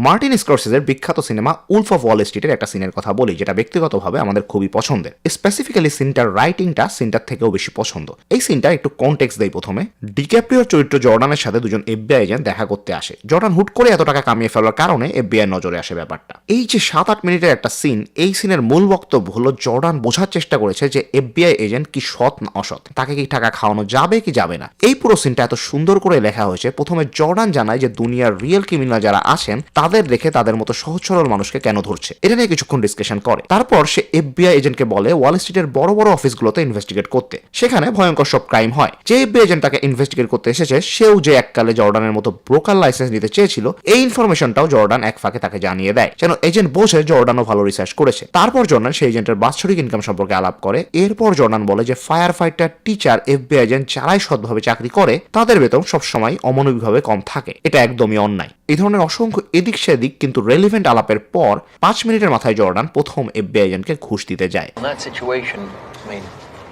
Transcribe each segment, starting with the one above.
Martin স্করসেজের বিখ্যাত cinema Wolf of ওয়াল স্ট্রিটের একটা সিনের কথা বলি, যেটা ব্যক্তিগতভাবে আমাদের খুবই পছন্দের। স্পেসিফিক্যালি সিনটার রাইটিংটা সিনটার থেকেও বেশি পছন্দ। এই সিনটা একটু কনটেক্সট দেই প্রথমে। ডিক্যাপ্রিওর চরিত্র জর্ডানের সাথে দুজন এফবিআই এজেন্ট দেখা করতে আসে। জর্ডান হুট করে এত টাকা কামিয়ে ফেলার কারণে এফবিআই নজরে আসে ব্যাপারটা। এই যে 7-8 মিনিটের একটা সিন, এই সিনের মূল বক্তব্য হলো জর্ডান বোঝার চেষ্টা করেছে যে এফবিআই এজেন্ট কি সৎ না অসৎ, তাকে কি টাকা খাওয়ানো যাবে কি যাবে না। এই পুরো সিনটা এত সুন্দর করে লেখা হয়েছে। প্রথমে জর্ডান জানায় যে দুনিয়ার রিয়েল ক্রিমিনাল যারা আছেন তাদের রেখে তাদের মতো সহজ সরল মানুষকে কেন ধরছে, এটা নিয়ে কিছুক্ষণ ডিসকাশন করে। তারপর সে এফবিআই এজেন্টকে বলে ওয়াল স্ট্রিটের বড় বড় অফিসগুলোতে ইনভেস্টিগেট করতে, সেখানে ভয়ঙ্কর সব ক্রাইম হয়। যে এফবিআই এজেন্ট তাকে ইনভেস্টিগেট করতে এসেছে সেও যে এককালে জর্ডানের মতো ব্রোকার লাইসেন্স নিতে চেয়েছিল, এই ইনফরমেশনটাও জর্ডান এক ফাঁকে তাকে জানিয়ে দেয়, যেন এজেন্ট বোঝে জর্ডানও ভালো রিসার্চ করেছে। তারপর জর্ডান সেই এজেন্টের বাৎসরিক ইনকাম সম্পর্কে আলাপ করে। এরপর জর্ডান বলে যে fire fighter, teacher, FBI agent যারাই সৎভাবে চাকরি করে তাদের বেতন সবসময় অমানবিকভাবে কম থাকে, এটা একদমই অন্যায়। এই ধরনের অসংখ্য এদিক সেদিক কিন্তু রেলিভেন্ট আলাপের পর 5 মিনিটের মাথায় জর্ডান প্রথম এফবিআই এজেন্টকে ঘুষ দিতে যায়। In that situation, I mean,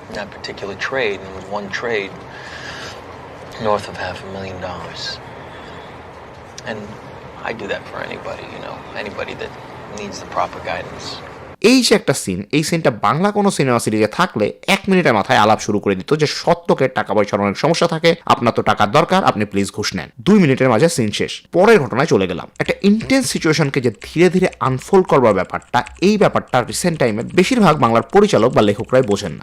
in that particular trade, it was one trade north of $500,000. And I do that for anybody, you know, anybody that needs the proper guidance. এই যে একটা scene, এই সিনটা বাংলা কোনো cinema সিরিজে থাকলে 1 মিনিটের মাথায় আলাপ শুরু করে দিত যে সৎ লোকের টাকা পয়সার অনেক সমস্যা থাকে, আপনার তো টাকার দরকার, আপনি প্লিজ ঘুষ নেন। 2 মিনিটের মাঝে সিন শেষ, পরের ঘটনায় চলে গেলাম। একটা ইন্টেন্স সিচুয়েশনকে যে ধীরে ধীরে আনফোল্ড করবার ব্যাপারটা, এই ব্যাপারটা রিসেন্ট টাইমে বেশিরভাগ বাংলার পরিচালক বা লেখকরাই বোঝেন না।